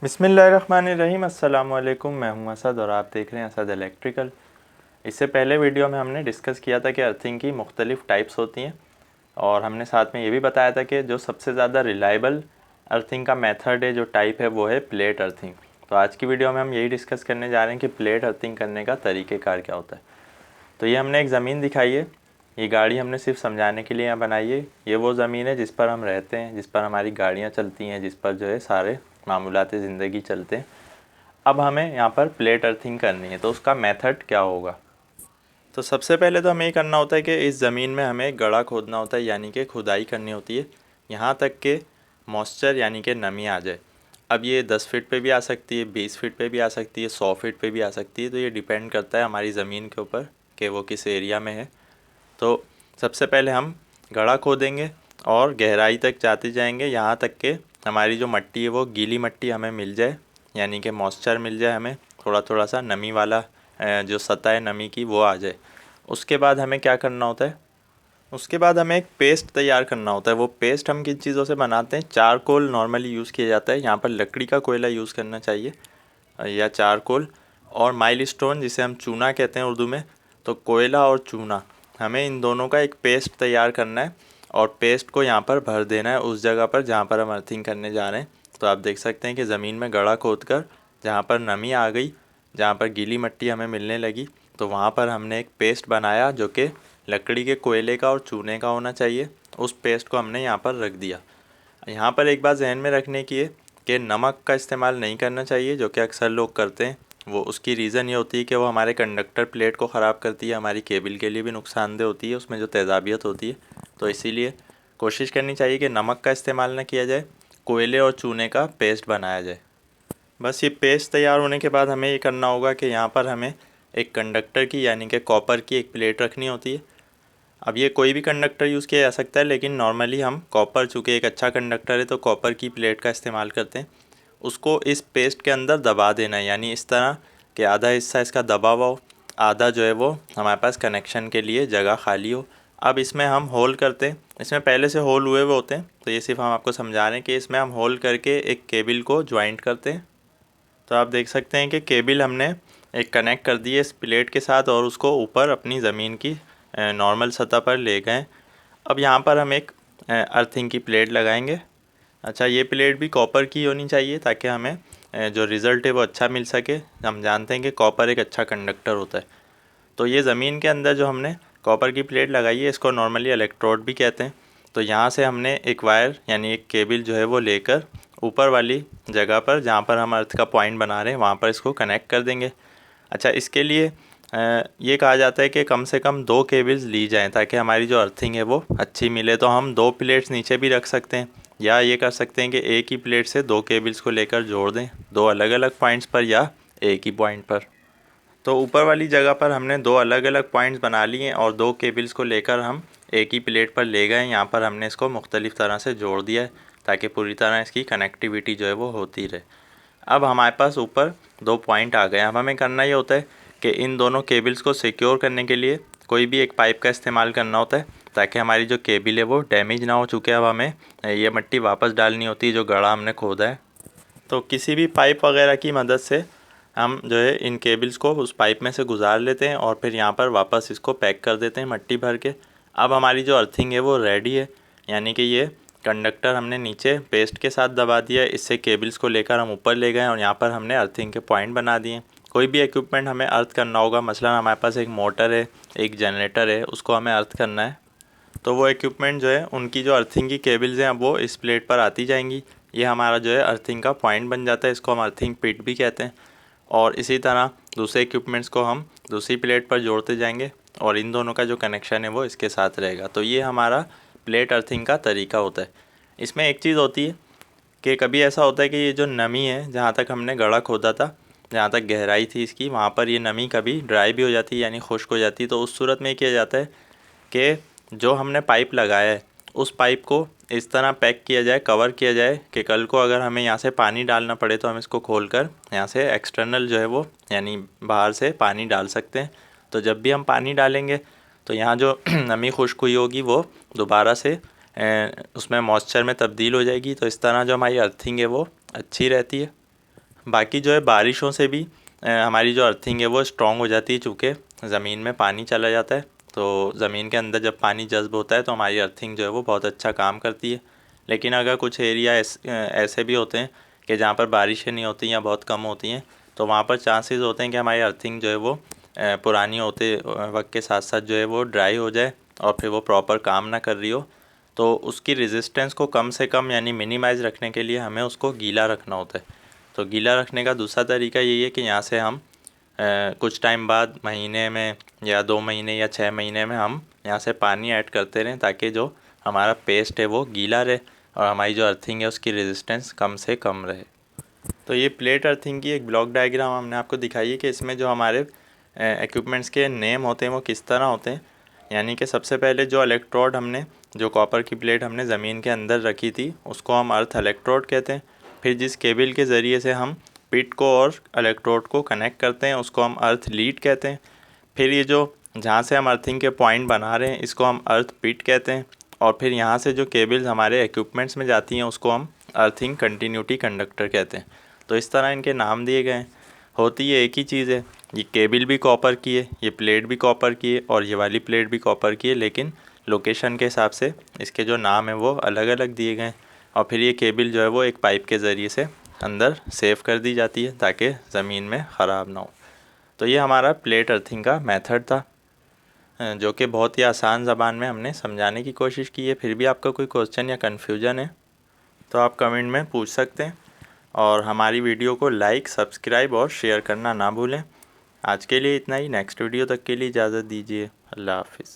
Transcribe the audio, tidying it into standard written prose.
बिस्मिल्लाहिर्रहमानिर्रहीम। अस्सलाम वालेकुम। मैं हूं असद और आप देख रहे हैं असद इलेक्ट्रिकल। इससे पहले वीडियो में हमने डिस्कस किया था कि अर्थिंग की मुख्तलिफ़ टाइप्स होती हैं और हमने साथ में ये भी बताया था कि जो सबसे ज़्यादा रिलायबल अर्थिंग का मेथड है, जो टाइप है, वो है प्लेट अर्थिंग। तो आज की वीडियो में हम यही डिस्कस करने जा रहे हैं कि प्लेट अर्थिंग करने का तरीक़ेकार क्या होता है। तो ये हमने एक ज़मीन दिखाई है, ये गाड़ी हमने सिर्फ समझाने के लिए यहाँ बनाई है। ये वो ज़मीन है जिस पर हम रहते हैं, जिस पर हमारी गाड़ियाँ चलती हैं, जिस पर जो है सारे मामूलात ज़िंदगी चलते हैं। अब हमें यहाँ पर प्लेट अर्थिंग करनी है, तो उसका मेथड क्या होगा। तो सबसे पहले तो हमें ये करना होता है कि इस ज़मीन में हमें गड़ा खोदना होता है, यानी कि खुदाई करनी होती है, यहाँ तक कि मॉइस्चर यानी कि नमी आ जाए। अब ये 10 फीट पे भी आ सकती है, 20 फीट पे भी आ सकती है, 100 फीट पे भी आ सकती है। तो ये डिपेंड करता है हमारी ज़मीन के ऊपर कि वो किस एरिया में है। तो सबसे पहले हम गड़ा खोदेंगे और गहराई तक जाते जाएंगे, यहाँ तक कि हमारी जो मट्टी है वो गीली मट्टी हमें मिल जाए, यानी कि मॉइस्चर मिल जाए, हमें थोड़ा थोड़ा सा नमी वाला जो सतह है नमी की वो आ जाए। उसके बाद हमें क्या करना होता है, उसके बाद हमें एक पेस्ट तैयार करना होता है। वो पेस्ट हम किन चीज़ों से बनाते हैं, चारकोल नॉर्मली यूज़ किया जाता है। यहाँ पर लकड़ी का कोयला यूज़ करना चाहिए या चारकोल, और माइलस्टोन जिसे हम चूना कहते हैं उर्दू में। तो कोयला और चूना, हमें इन दोनों का एक पेस्ट तैयार करना है और पेस्ट को यहाँ पर भर देना है उस जगह पर जहाँ पर हम अर्थिंग करने जा रहे हैं। तो आप देख सकते हैं कि ज़मीन में गड़ा खोद कर जहाँ पर नमी आ गई, जहाँ पर गीली मट्टी हमें मिलने लगी, तो वहाँ पर हमने एक पेस्ट बनाया जो कि लकड़ी के कोयले का और चूने का होना चाहिए। उस पेस्ट को हमने यहाँ पर रख दिया। यहाँ पर एक बात जहन में रखने की है कि नमक का इस्तेमाल नहीं करना चाहिए, जो कि अक्सर लोग करते हैं। वो उसकी रीज़न ये होती है कि वो हमारे कंडक्टर प्लेट को ख़राब करती है, हमारी केबल के लिए भी नुकसानदेह होती है, उसमें जो तेज़ाबियत होती है। तो इसीलिए कोशिश करनी चाहिए कि नमक का इस्तेमाल ना किया जाए, कोयले और चूने का पेस्ट बनाया जाए। बस ये पेस्ट तैयार होने के बाद हमें ये करना होगा कि यहाँ पर हमें एक कंडक्टर की यानी कि कॉपर की एक प्लेट रखनी होती है। अब ये कोई भी कंडक्टर यूज़ किया जा सकता है, लेकिन नॉर्मली हम कॉपर, चूँकि एक अच्छा कंडक्टर है, तो कॉपर की प्लेट का इस्तेमाल करते हैं। उसको इस पेस्ट के अंदर दबा देना है, यानी इस तरह कि आधा हिस्सा इसका दबा हुआ हो, आधा जो है वो हमारे पास कनेक्शन के लिए जगह खाली हो। अब इसमें हम होल करते हैं, इसमें पहले से होल हुए हुए होते हैं, तो ये सिर्फ हम आपको समझा रहे हैं कि इसमें हम होल करके एक केबल को ज्वाइंट करते हैं। तो आप देख सकते हैं कि केबल हमने एक कनेक्ट कर दी है इस प्लेट के साथ और उसको ऊपर अपनी ज़मीन की नॉर्मल सतह पर ले गए। अब यहाँ पर हम एक अर्थिंग की प्लेट लगाएंगे। अच्छा, ये प्लेट भी कॉपर की होनी चाहिए ताकि हमें जो रिज़ल्ट है वो अच्छा मिल सके। हम जानते हैं कि कॉपर एक अच्छा कंडक्टर होता है। तो ये ज़मीन के अंदर जो हमने कॉपर की प्लेट लगाई है, इसको नॉर्मली इलेक्ट्रोड भी कहते हैं। तो यहाँ से हमने एक वायर यानी एक केबल जो है वो लेकर ऊपर वाली जगह पर, जहाँ पर हम अर्थ का पॉइंट बना रहे हैं, वहाँ पर इसको कनेक्ट कर देंगे। अच्छा, इसके लिए ये कहा जाता है कि कम से कम 2 केबल्स ली जाएं ताकि हमारी जो अर्थिंग है वो अच्छी मिले। तो हम 2 प्लेट्स नीचे भी रख सकते हैं, या ये कर सकते हैं कि एक ही प्लेट से 2 केबल्स को लेकर जोड़ दें, 2 अलग अलग पॉइंट्स पर या एक ही पॉइंट पर। तो ऊपर वाली जगह पर हमने 2 अलग अलग पॉइंट्स बना लिए और 2 केबल्स को लेकर हम एक ही प्लेट पर ले गए। यहाँ पर हमने इसको मुख्तलिफ़ तरह से जोड़ दिया है ताकि पूरी तरह इसकी कनेक्टिविटी जो है वो होती रहे। अब हमारे पास ऊपर 2 पॉइंट आ गए। अब हमें करना ये होता है कि इन दोनों केबल्स को सिक्योर करने के लिए कोई भी एक पाइप का इस्तेमाल करना होता है ताकि हमारी जो केबल है वो डैमेज ना हो। चुके अब हमें ये मट्टी वापस डालनी होती है जो गड़ा हमने खोदा है। तो किसी भी पाइप वगैरह की मदद से हम जो है इन केबल्स को उस पाइप में से गुजार लेते हैं और फिर यहाँ पर वापस इसको पैक कर देते हैं मट्टी भर के। अब हमारी जो अर्थिंग है वो रेडी है, यानी कि ये कंडक्टर हमने नीचे पेस्ट के साथ दबा दिया है, इससे केबल्स को लेकर हम ऊपर ले गए और यहाँ पर हमने अर्थिंग के पॉइंट बना दिए। कोई भी इक्विपमेंट हमें अर्थ करना होगा, मसलन हमारे पास एक मोटर है, एक जनरेटर है, उसको हमें अर्थ करना है, तो वो इक्विपमेंट जो है उनकी जो अर्थिंग की केबल्स हैं वो इस प्लेट पर आती जाएंगी। ये हमारा जो है अर्थिंग का पॉइंट बन जाता है, इसको हम अर्थिंग पिट भी कहते हैं। और इसी तरह दूसरे इक्विपमेंट्स को हम दूसरी प्लेट पर जोड़ते जाएंगे और इन दोनों का जो कनेक्शन है वो इसके साथ रहेगा। तो ये हमारा प्लेट अर्थिंग का तरीका होता है। इसमें एक चीज़ होती है कि कभी ऐसा होता है कि ये जो नमी है, जहाँ तक हमने गड़ा खोदा था, जहाँ तक गहराई थी इसकी, वहाँ पर ये नमी कभी ड्राई भी हो जाती है, यानी खुश्क हो जाती है। तो उस सूरत में किया जाता है कि जो हमने पाइप लगाया है उस पाइप को इस तरह पैक किया जाए, कवर किया जाए कि कल को अगर हमें यहाँ से पानी डालना पड़े तो हम इसको खोलकर यहाँ से एक्सटर्नल जो है वो यानी बाहर से पानी डाल सकते हैं। तो जब भी हम पानी डालेंगे तो यहाँ जो नमी खुश्क हुई होगी वो दोबारा से उसमें मॉइस्चर में तब्दील हो जाएगी। तो इस तरह जो हमारी अर्थिंग है वो अच्छी रहती है। बाकी जो है बारिशों से भी हमारी जो अर्थिंग है वो स्ट्रॉन्ग हो जाती है, चूँकि ज़मीन में पानी चला जाता है। तो ज़मीन के अंदर जब पानी जज़्ब होता है तो हमारी अर्थिंग जो है वो बहुत अच्छा काम करती है। लेकिन अगर कुछ एरिया ऐसे भी होते हैं कि जहाँ पर बारिशें नहीं होती या बहुत कम होती हैं, तो वहाँ पर चांसेस होते हैं कि हमारी अर्थिंग जो है वो पुरानी होते वक्त के साथ साथ जो है वो ड्राई हो जाए और फिर वो प्रॉपर काम ना कर रही हो। तो उसकी रेजिस्टेंस को कम से कम यानी मिनिमाइज़ रखने के लिए हमें उसको गीला रखना होता है। तो गीला रखने का दूसरा तरीका यही है कि यहाँ से हम कुछ टाइम बाद महीने में या 2 महीने या 6 महीने में हम यहाँ से पानी ऐड करते रहें, ताकि जो हमारा पेस्ट है वो गीला रहे और हमारी जो अर्थिंग है उसकी रेजिस्टेंस कम से कम रहे। तो ये प्लेट अर्थिंग की एक ब्लॉक डायग्राम हमने आपको दिखाई है कि इसमें जो हमारे इक्विपमेंट्स के नेम होते हैं वो किस तरह होते हैं। यानी कि सबसे पहले जो इलेक्ट्रोड हमने जो कॉपर की प्लेट हमने ज़मीन के अंदर रखी थी उसको हम अर्थ इलेक्ट्रोड कहते हैं। फिर जिस केबल के ज़रिए से हम पिट को और इलेक्ट्रोड को कनेक्ट करते हैं उसको हम अर्थ लीड कहते हैं। फिर ये जो जहाँ से हम अर्थिंग के पॉइंट बना रहे हैं इसको हम अर्थ पिट कहते हैं। और फिर यहाँ से जो केबल्स हमारे इक्विपमेंट्स में जाती हैं उसको हम अर्थिंग कंटिन्यूटी कंडक्टर कहते हैं। तो इस तरह इनके नाम दिए गए हैं। होती ये एक ही चीज़ है, ये केबल भी कॉपर की है, ये प्लेट भी कॉपर की है और ये वाली प्लेट भी कॉपर की है, लेकिन लोकेशन के हिसाब से इसके जो नाम है वो अलग अलग दिए गए हैं। और फिर ये केबल जो है वो एक पाइप के ज़रिए से अंदर सेव कर दी जाती है ताकि ज़मीन में ख़राब ना हो। तो ये हमारा प्लेट अर्थिंग का मेथड था, जो कि बहुत ही आसान ज़बान में हमने समझाने की कोशिश की है। फिर भी आपका कोई क्वेश्चन या कन्फ्यूजन है तो आप कमेंट में पूछ सकते हैं। और हमारी वीडियो को लाइक, सब्सक्राइब और शेयर करना ना भूलें। आज के लिए इतना ही। नेक्स्ट वीडियो तक के लिए इजाज़त दीजिए। अल्लाह हाफिज़।